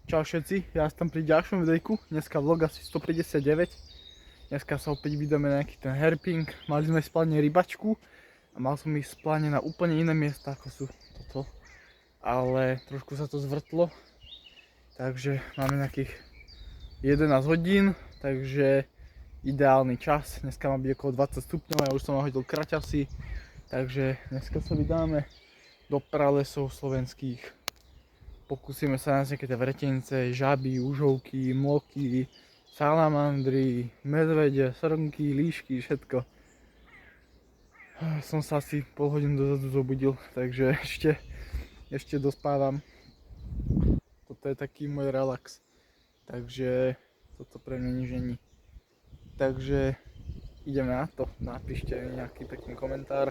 Čau všetci, ja som pri ďalšom videjku, dneska vlog asi 159. Dneska sa opäť vydáme na nejaký ten herping, mali sme v pláne rybačku a mal som ísť v pláne na úplne iné miesta ako sú toto. Ale trošku sa to zvrtlo, takže máme nejakých 11 hodín, takže ideálny čas. Dneska má byť okolo 20 stupňov, ja už som nahodil kraťasy, takže dneska sa vydáme do pralesov slovenských. Pokúsime sa nájsť nejaké tie vretence, žaby, užovky, moky, salamandry, medvede, srnky, líšky, všetko. Som sa asi pol hodinu dozadu zobudil, takže ešte dospávam. Toto je taký môj relax, takže toto pre mňa nič není. Takže ideme na to, napíšte mi nejaký pekný komentár,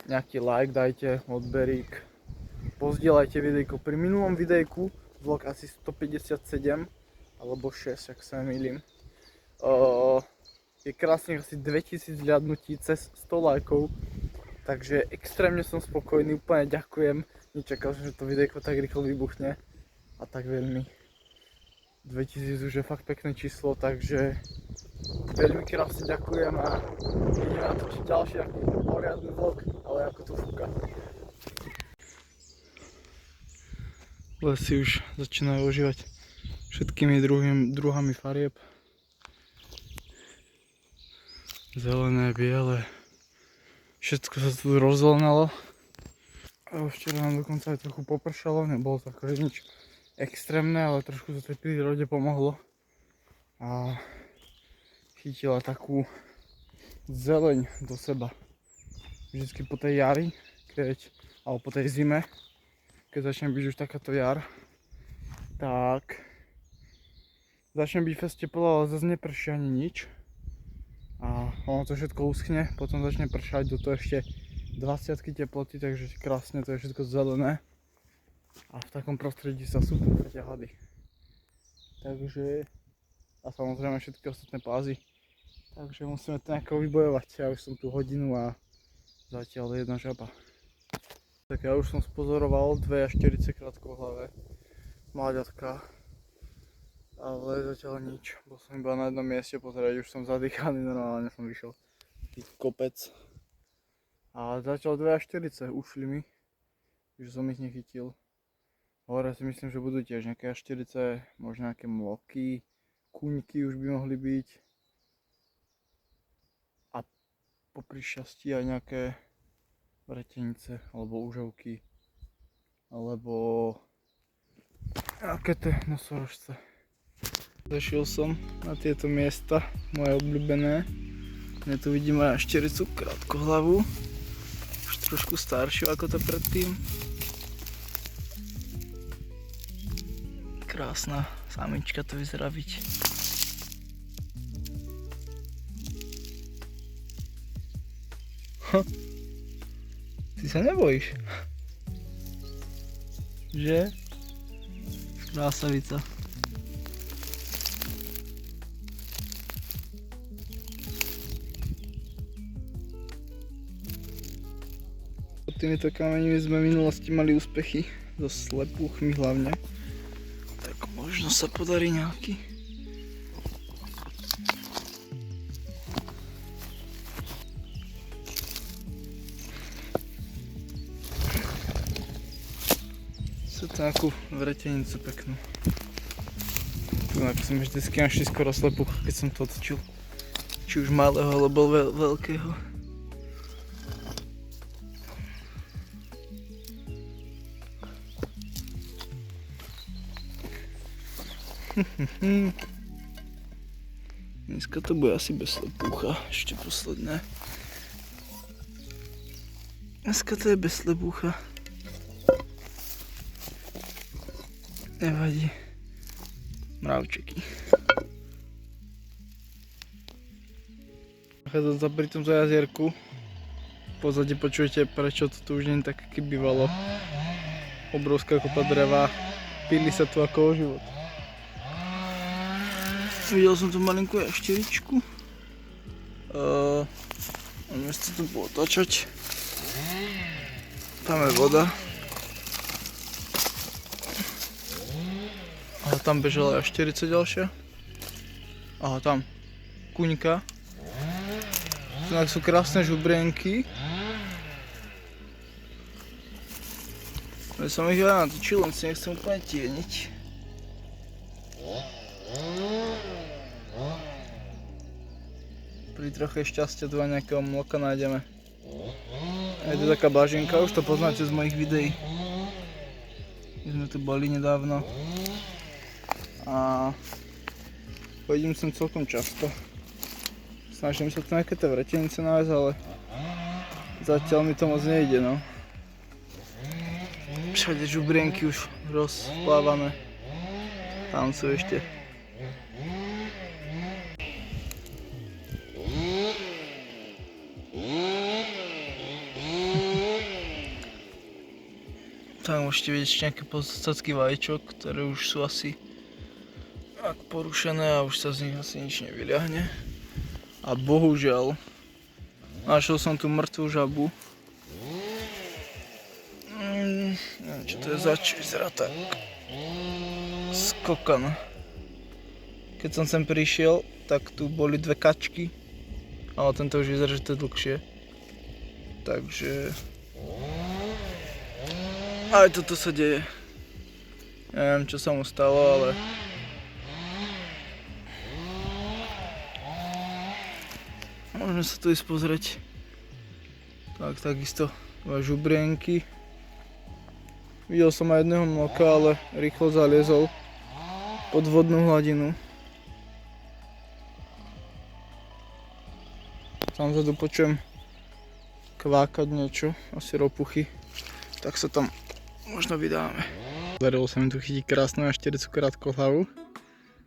nejaký like dajte, odberík. Pozdieľajte videjko. Pri minulom videjku, vlog asi 157 alebo 6, ak sa nemýlim, je krásnych asi 2000 zľadnutí cez 100 lajkov, takže extrémne som spokojný, úplne ďakujem. Nečakal som, že to videjko tak rýchlo vybuchne a tak veľmi. 2000 už je fakt pekné číslo, takže veľmi krásne ďakujem a ideme natočiť ďalší aký poriadny vlog, ale ako to fúka. Lesy už začínajú ožívať všetkými druhami farieb. Zelené, biele. Všetko sa tu rozzelenalo. A včera nám dokonca aj trochu popršalo, nebolo to akože nič extrémne, ale trošku to tej prírode pomohlo. A chytila takú zeleň do seba. Vždycky po tej jari, alebo po tej zime, keď začne byť už takáto jar, tak začne byť fest teplo, ale zase neprší ani nič. A ono to všetko uschne, potom začne pršať, do toho ešte 20 teploty, takže krásne, to je všetko zelené. A v takom prostredí sa super tretia hady. Takže, a samozrejme všetky ostatné pázy. Takže musíme to nejako vybojovať. Ja už som tu hodinu a zatiaľ jedna žaba. Tak ja už som spozoroval 2 jašterice krátkohlavé, mláďatka, ale zatiaľ nič. Bol som iba na jednom mieste pozerať, už som zadýchaný, normálne som vyšiel kopec. A zatiaľ 2 jašterice ušli mi, že som ich nechytil. Hore si myslím, že budú tiež nejaké jašterice, možno nejaké moky, kúňky už by mohli byť. A popri šťastí aj nejaké vretenice, alebo užovky, alebo nejaké tie nosorožce. Zašiel som na tieto miesta, moje obľúbené. Ja tu vidím aj jaštericu krátkohlavú, už trošku staršiu ako to predtým. Krásna samička to vyzerá byť. Ty sa nebojíš? Že? Krásavica. Pod týmito kameňmi sme v minulosti mali úspechy, so slepúchmi hlavne. Tak možno sa podarí nejaký. Takú vretenicu peknú. Tu som vždycky našli skoro slepuch, keď som to otočil. Či už malého, alebo veľkého. Dneska to bude asi bez slepucha, ešte posledné. Dneska to je bez slepucha. Nevadí. Mravčeky. Nachádzam sa pri tomto jazierku. V pozadí počujete, prečo to tu už nie je tak, ako bývalo. Obrovská kopa dreva. Pili sa tu ako o život. Videl som tu malinkú jašteričku. Môžeme sa tu pootáčať. Tam je voda. A tam bežala až 40 ďalšia. Aha, tam. Kuňka. Inak sú krásne žubrienky. Ja som ich aj natočil, len si nechcem úplne tieniť. Pri troche šťastia tu aj nejakého mloka nájdeme. A je tu taká bažinka, už to poznáte z mojich videí. My sme tu boli nedávno. A chodím sem celkom často. Snažím sa tu nejaké tie vretenice nájsť, ale zatiaľ mi to moc nejde, no. Všade žubrienky už rozplávané. Tam sú ešte. Tam môžete vidieť ešte nejaké pozostatky vajíčok, ktoré už sú asi porušené a už sa z nich asi nič nevyľahne. A bohužiaľ, našiel som tu mŕtvú žabu. Neviem, čo to je zač, vyzerá tak skokan. Keď som sem prišiel, tak tu boli dve kačky, ale tento už vyzerá, že to je dlhšie. Takže aj toto sa deje. Neviem, čo sa mu stalo, ale môžeme sa tu ísť pozrieť. Takisto žubrienky. Videl som aj jedného mloka, ale rýchlo zaliezol pod vodnú hladinu. Tam zadu počujem kvákať niečo, asi ropuchy. Tak sa tam možno vydáme. Podarilo sa mi tu chytiť krásnu jaštericu krátkohlavu.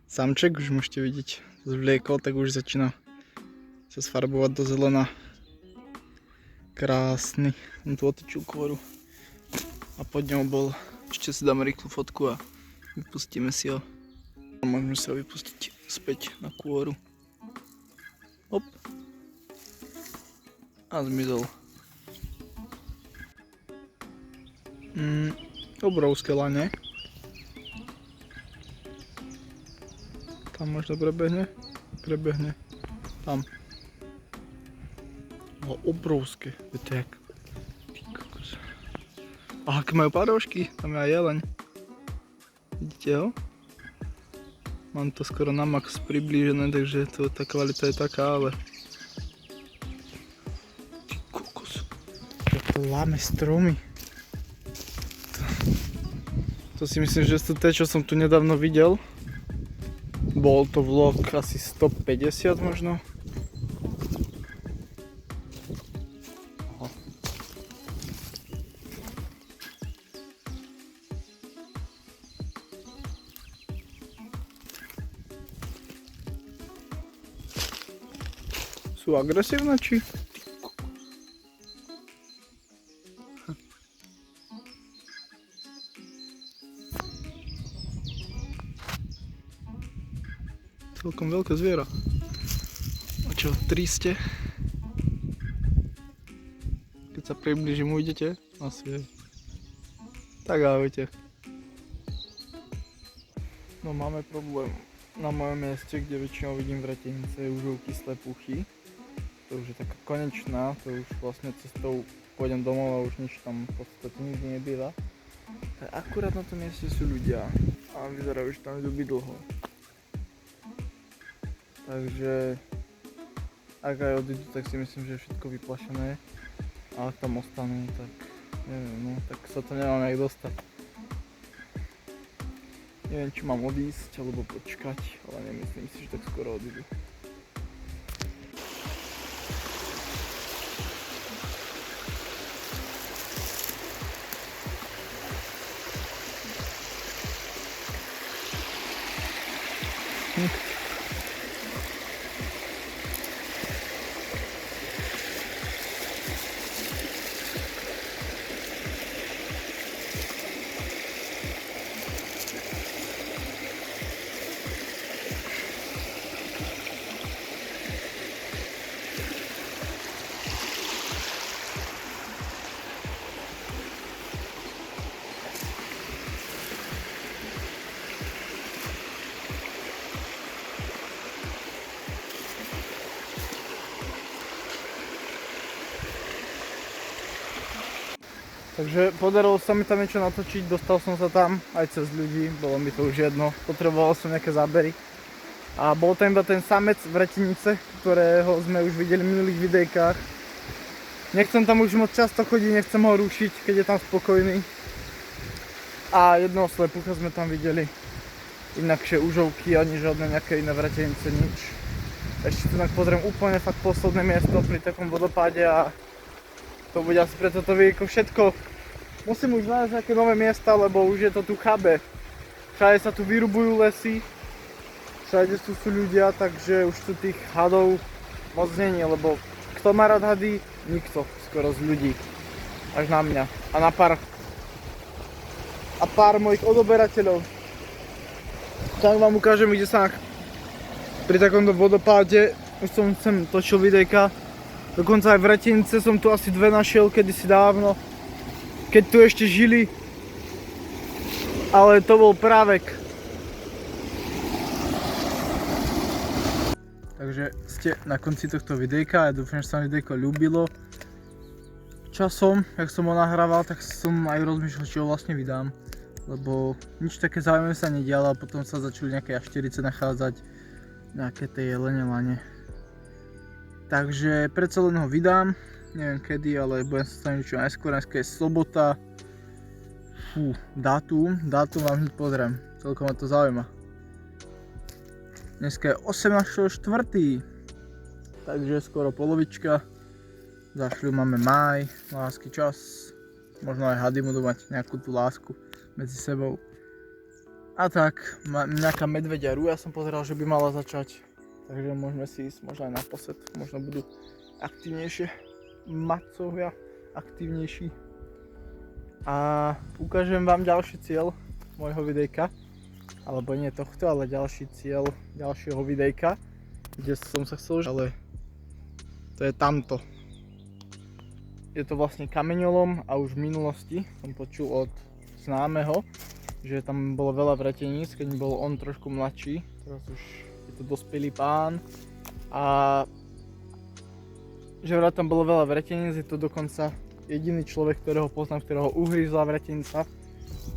Samček, už môžete vidieť, zvliekol, tak už začína sa sfarbovať do zelena. Krásny, som tu otočil kôru. A pod ňou bol, ešte si dáme rýchlu fotku a vypustíme si ho. A môžeme sa ho vypustiť späť na kôru. Hop. A zmizol. Obrovské lane. Tam možno prebehne. Tam. Ale obrovské. Viete jak? A aké majú párošky, tam je aj jeleň. Vidíte ho? Mám to skoro na max priblížené, takže tá kvalita je taká, ale ty kokos. To láme stromy. To si myslím, že to čo som tu nedávno videl. Bol to vlog asi 150 možno. Sú agresívne, či? Celkom veľké zviera. A čo, 300? Keď sa priblížim, ujdete? Asi je. Tak ahojte. No máme problém. Na mojom mieste, kde väčšinou vidím vretenice, už kyslé puchy. To už je taká konečná, to už vlastne cestou pôjdem domov a už nič tam v podstate nikdy nebýva. Tak akurát na tom mieste sú ľudia a vyzerajú, že tam idú byť dlho. Takže ak aj odídu, tak si myslím, že je všetko vyplašené. A ak tam ostanú, tak neviem, no tak sa to nemám jak dostať. Neviem, či mám odísť alebo počkať, ale nemyslím si, že tak skoro odídu. Takže podarilo sa mi tam niečo natočiť, dostal som sa tam aj cez ľudí, bolo mi to už jedno, potreboval som nejaké zábery. A bol tam iba ten samec vretenice, ktorého sme už videli v minulých videjkách. Nechcem tam už moc často chodiť, nechcem ho rušiť, keď je tam spokojný. A jednoho slepucha sme tam videli, inakšie užovky ani žiadne nejaké iné vretenice, nič. Ešte tu pozriem úplne fakt posledné miesto pri takom vodopáde a to bude asi pre toto videjko všetko. Musím už nájsť nejaké nové miesta, lebo už je to tu chabe. Všade sa tu vyrubujú lesy, všade tu sú ľudia, takže už tu tých hadov moc není, lebo kto má rád hady? Nikto, skoro z ľudí. Až na mňa a na pár mojich odoberateľov. Tak vám ukážem, kde sa pri takomto vodopáde, už som sem točil videjka. Dokonca aj v Retenice som tu asi dve našiel kedysi dávno, keď tu ešte žili, ale to bol právek. Takže ste na konci tohto videjka, ja dúfam, že sa vám videjko ľúbilo. Časom, jak som ho nahrával, tak som aj rozmýšľal, či ho vlastne vydám, lebo nič také zaujímavé sa nedialo a potom sa začali nejaké jašterice nachádzať, nejaké tie jelene lane. Takže predsa len ho vydám, neviem kedy, ale budem sa staniť čo najskôr, dneska je sobota. Dátum vám hneď pozriem, celkom ma to zaujíma. Dneska je 18.4. Takže skoro polovička. Za chvíľu máme máj, lásky čas. Možno aj hady budú mať nejakú tú lásku medzi sebou. A tak, nejaká medvedia rúja som pozeral, že by mala začať. Takže môžeme si ísť možno aj na posed, možno budú aktívnejšie matcovia, aktívnejší. A ukážem vám ďalší cieľ môjho videjka, alebo nie tohto, ale ďalší cieľ ďalšieho videjka, kde som sa chcel, ale to je tamto. Je to vlastne kameňolom a už v minulosti som počul od známeho, že tam bolo veľa vreteníc, keď bol on trošku mladší, teraz už je to dospelý pán a že vraj tam bolo veľa vreteníc, je to dokonca jediný človek, ktorého poznám, ktorého uhryzla vretenica,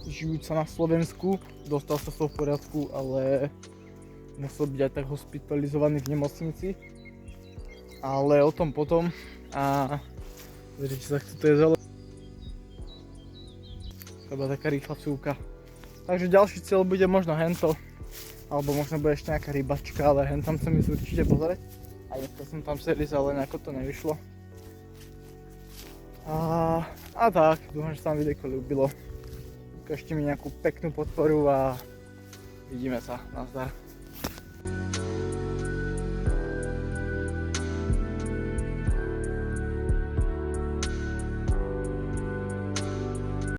žijúca na Slovensku, dostal sa z toho v poriadku, ale musel byť aj tak hospitalizovaný v nemocnici, ale o tom potom. A vidíte sa, to je zelené, iba taká rýchla cúvka. Takže ďalší cieľ bude možno hento, alebo možno bude ešte nejaká rybačka, ale hen tam chcem ísť určite pozrieť. A dneska som tam sedel, ale nejako to nevyšlo. A tak, dúfam, že sa vám videjko ľúbilo. Ukážte mi nejakú peknú podporu a vidíme sa. Nazdar.